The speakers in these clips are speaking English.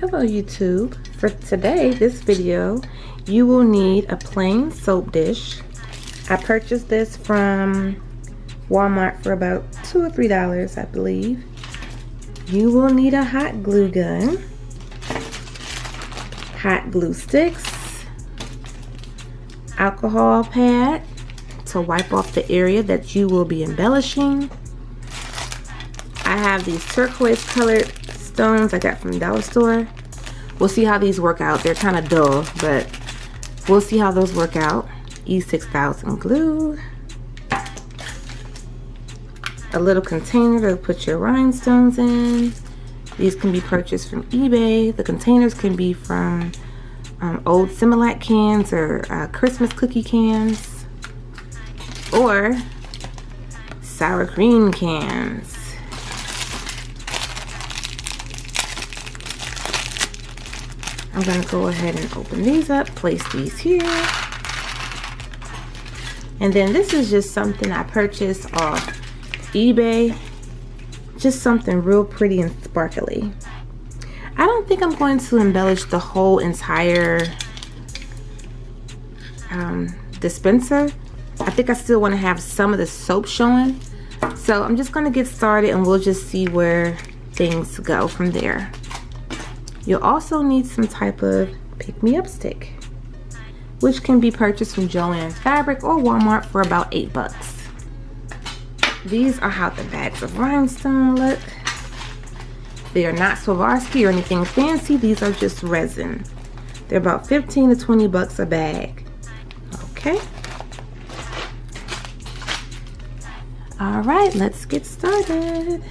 Hello YouTube. For today, this video, you will need a plain soap dish. I purchased this from Walmart for about $2 or $3, I believe. You will need a hot glue gun, hot glue sticks, alcohol pad to wipe off the area that you will be embellishing. I have these turquoise colored stones I got from the dollar store. We'll see how these work out. They're kind of dull, but we'll see how those work out. E6000 glue. A little container to put your rhinestones in. These can be purchased from eBay. The containers can be from old Similac cans or Christmas cookie cans or sour cream cans. I'm going to go ahead and open these up, place these here. And then this is just something I purchased off eBay. Just something real pretty and sparkly. I don't think I'm going to embellish the whole entire dispenser. I think I still want to have some of the soap showing. So I'm just going to get started and we'll just see where things go from there. You'll also need some type of pick-me-up stick, which can be purchased from Joann Fabric or Walmart for about $8. These are how the bags of rhinestone look. They are not Swarovski or anything fancy. These are just resin. They're about 15 to 20 bucks a bag. Okay. All right, let's get started.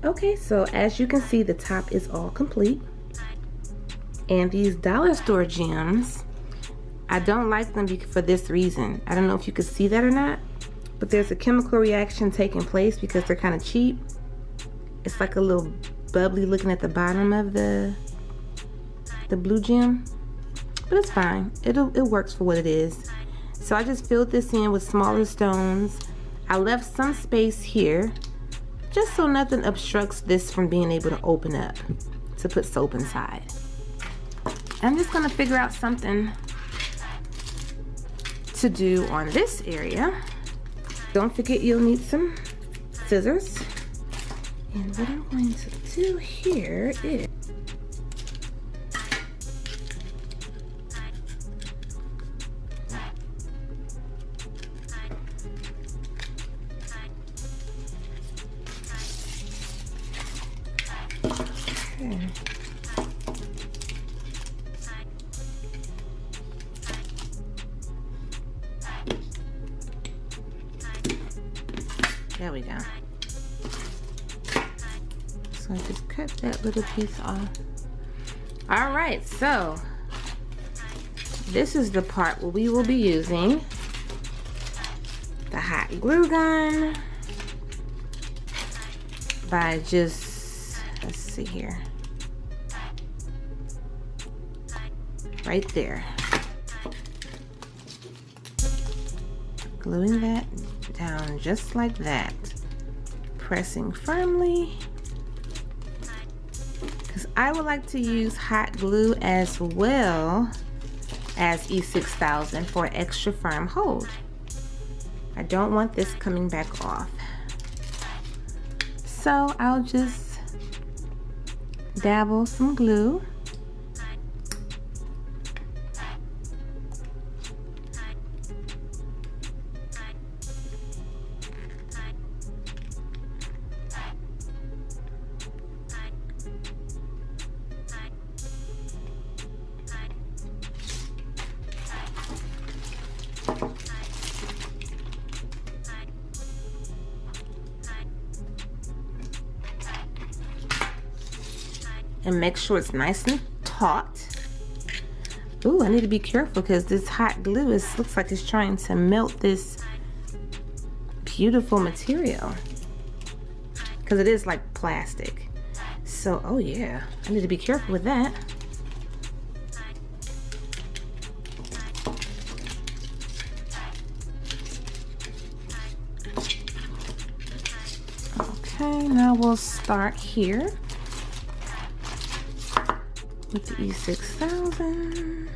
Okay, so as you can see, the top is all complete. And these dollar store gems, I don't like them for this reason. I don't know if you can see that or not, but there's a chemical reaction taking place because they're kind of cheap. It's like a little bubbly looking at the bottom of the blue gem, but it's fine. It works for what it is. So I just filled this in with smaller stones. I left some space here just so nothing obstructs this from being able to open up to put soap inside. I'm just gonna figure out something to do on this area. Don't forget you'll need some scissors. And what I'm going to do here is there we go. So I just cut that little piece off. All right, so this is the part where we will be using the hot glue gun by just, let's see here, right there. Gluing that down just like that. Pressing firmly. Because I would like to use hot glue as well as E6000 for an extra firm hold. I don't want this coming back off. So I'll just dabble some glue. And make sure it's nice and taut. Ooh, I need to be careful because this hot glue looks like it's trying to melt this beautiful material. Because it is like plastic. So, oh yeah, I need to be careful with that. Okay, now we'll start here with the E6000.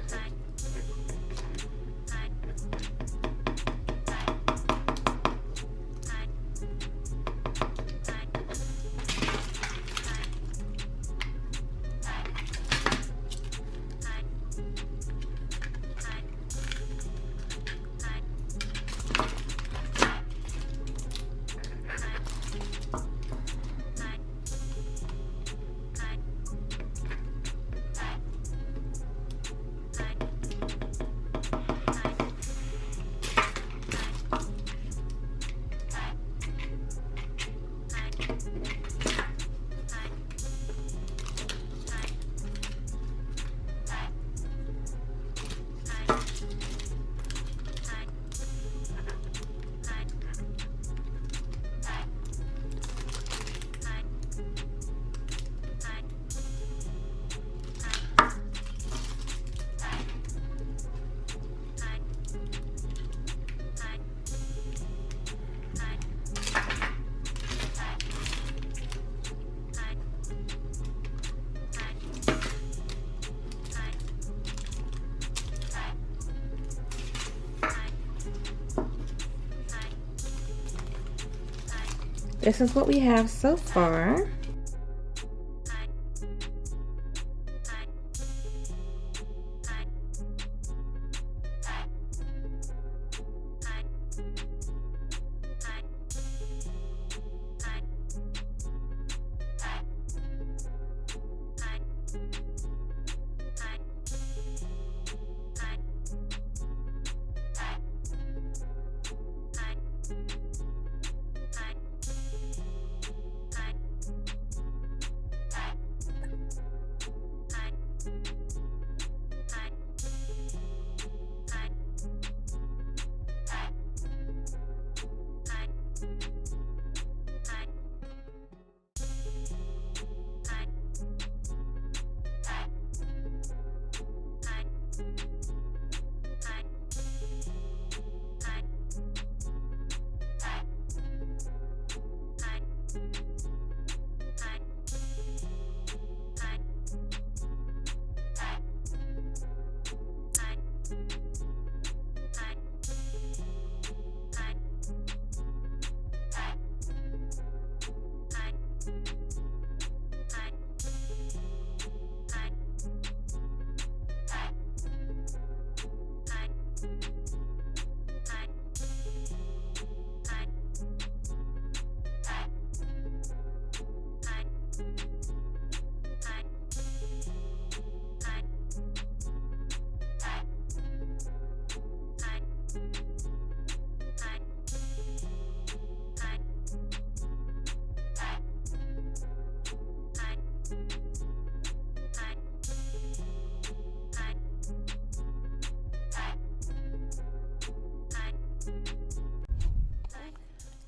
This is what we have so far.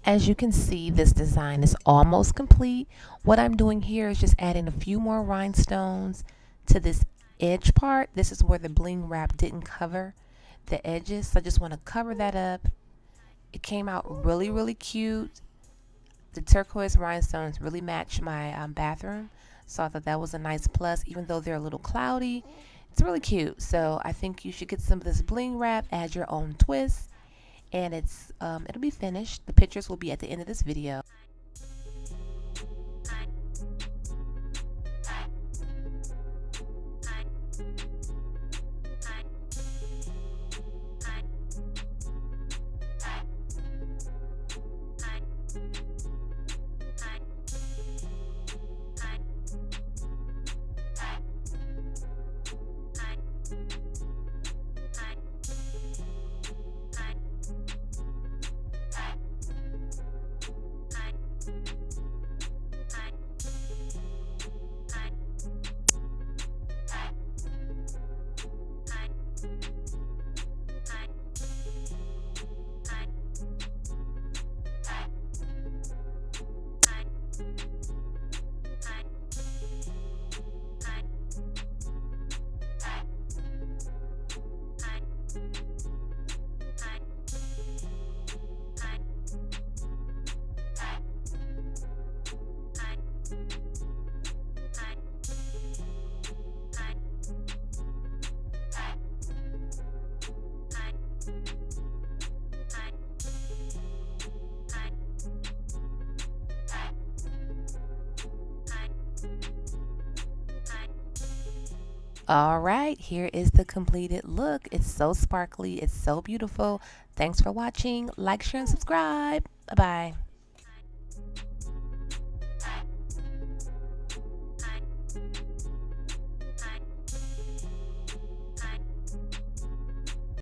As you can see, this design is almost complete. What I'm doing here is just adding a few more rhinestones to this edge part. This is where the bling wrap didn't cover the edges, so I just want to cover that up. It came out really, really cute. The turquoise rhinestones really match my bathroom, so I thought that was a nice plus. Even though they're a little cloudy, it's really cute. So I think you should get some of this bling wrap, add your own twist, and it'll be finished. The pictures will be at the end of this video. All right, here is the completed look. It's so sparkly. It's so beautiful. Thanks for watching. Like, share, and subscribe. Bye-bye.